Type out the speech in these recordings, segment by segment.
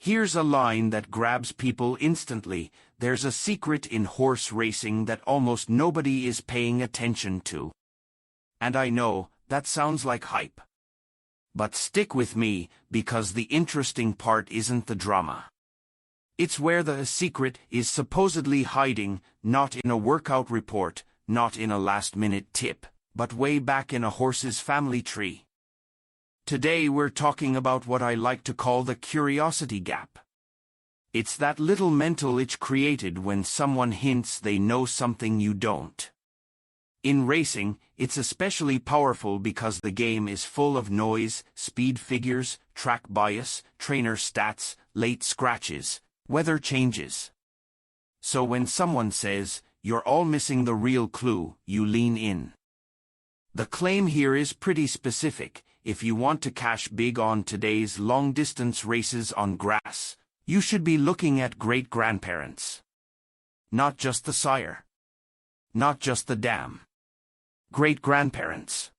Here's a line that grabs people instantly: there's a secret in horse racing that almost nobody is paying attention to. And I know, that sounds like hype. But stick with me, because the interesting part isn't the drama. It's where the secret is supposedly hiding, not in a workout report, not in a last-minute tip, but way back in a horse's family tree. Today we're talking about what I like to call the curiosity gap. It's that little mental itch created when someone hints they know something you don't. In racing, it's especially powerful because the game is full of noise, speed figures, track bias, trainer stats, late scratches, weather changes. So when someone says, "You're all missing the real clue," you lean in. The claim here is pretty specific. If you want to cash big on today's long-distance races on grass, you should be looking at great-grandparents. Not just the sire. Not just the dam. Great-grandparents.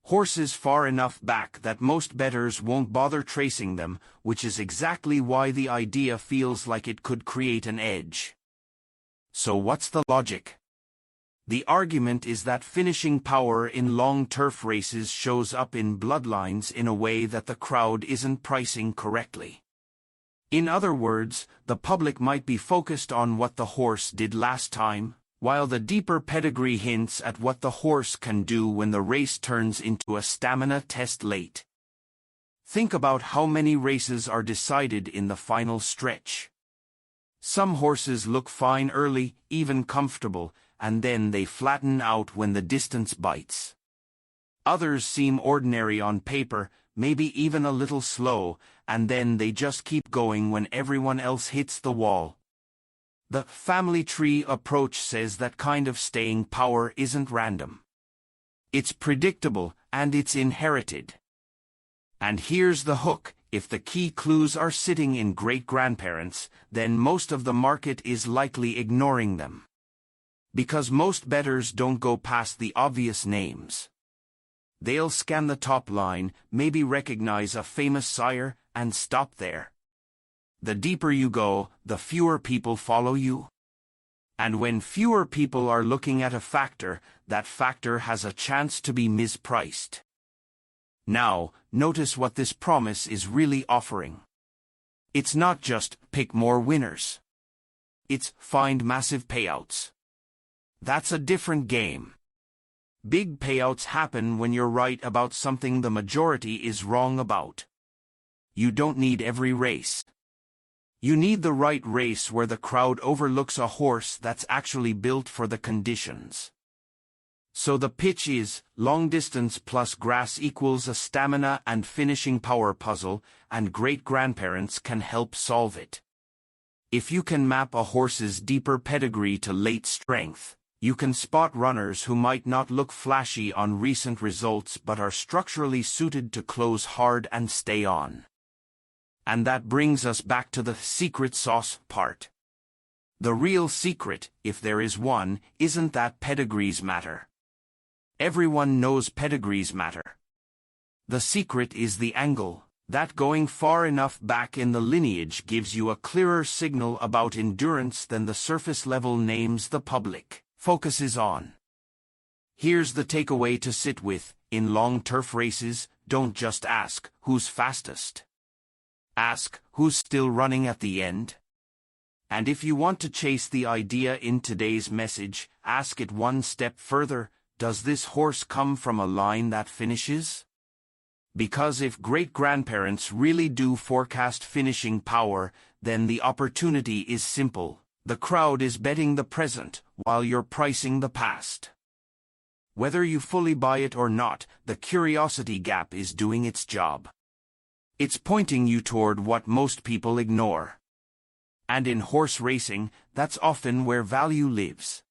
Horses far enough back that most bettors won't bother tracing them, which is exactly why the idea feels like it could create an edge. So what's the logic? The argument is that finishing power in long turf races shows up in bloodlines in a way that the crowd isn't pricing correctly. In other words, the public might be focused on what the horse did last time, while the deeper pedigree hints at what the horse can do when the race turns into a stamina test late. Think about how many races are decided in the final stretch. Some horses look fine early, even comfortable, and then they flatten out when the distance bites. Others seem ordinary on paper, maybe even a little slow, and then they just keep going when everyone else hits the wall. The family tree approach says that kind of staying power isn't random. It's predictable, and it's inherited. And here's the hook: if the key clues are sitting in great-grandparents, then most of the market is likely ignoring them. Because most bettors don't go past the obvious names. They'll scan the top line, maybe recognize a famous sire, and stop there. The deeper you go, the fewer people follow you. And when fewer people are looking at a factor, that factor has a chance to be mispriced. Now, notice what this promise is really offering. It's not just pick more winners. It's find massive payouts. That's a different game. Big payouts happen when you're right about something the majority is wrong about. You don't need every race. You need the right race where the crowd overlooks a horse that's actually built for the conditions. So the pitch is, long distance plus grass equals a stamina and finishing power puzzle, and great-grandparents can help solve it. If you can map a horse's deeper pedigree to late strength, you can spot runners who might not look flashy on recent results but are structurally suited to close hard and stay on. And that brings us back to the secret sauce part. The real secret, if there is one, isn't that pedigrees matter. Everyone knows pedigrees matter. The secret is the angle, that going far enough back in the lineage gives you a clearer signal about endurance than the surface-level names the public focuses on. Here's the takeaway to sit with: in long turf races, don't just ask, who's fastest? Ask, who's still running at the end? And if you want to chase the idea in today's message, ask it one step further: does this horse come from a line that finishes? Because if great-grandparents really do forecast finishing power, then the opportunity is simple. The crowd is betting the present, while you're pricing the past. Whether you fully buy it or not, the curiosity gap is doing its job. It's pointing you toward what most people ignore. And in horse racing, that's often where value lives.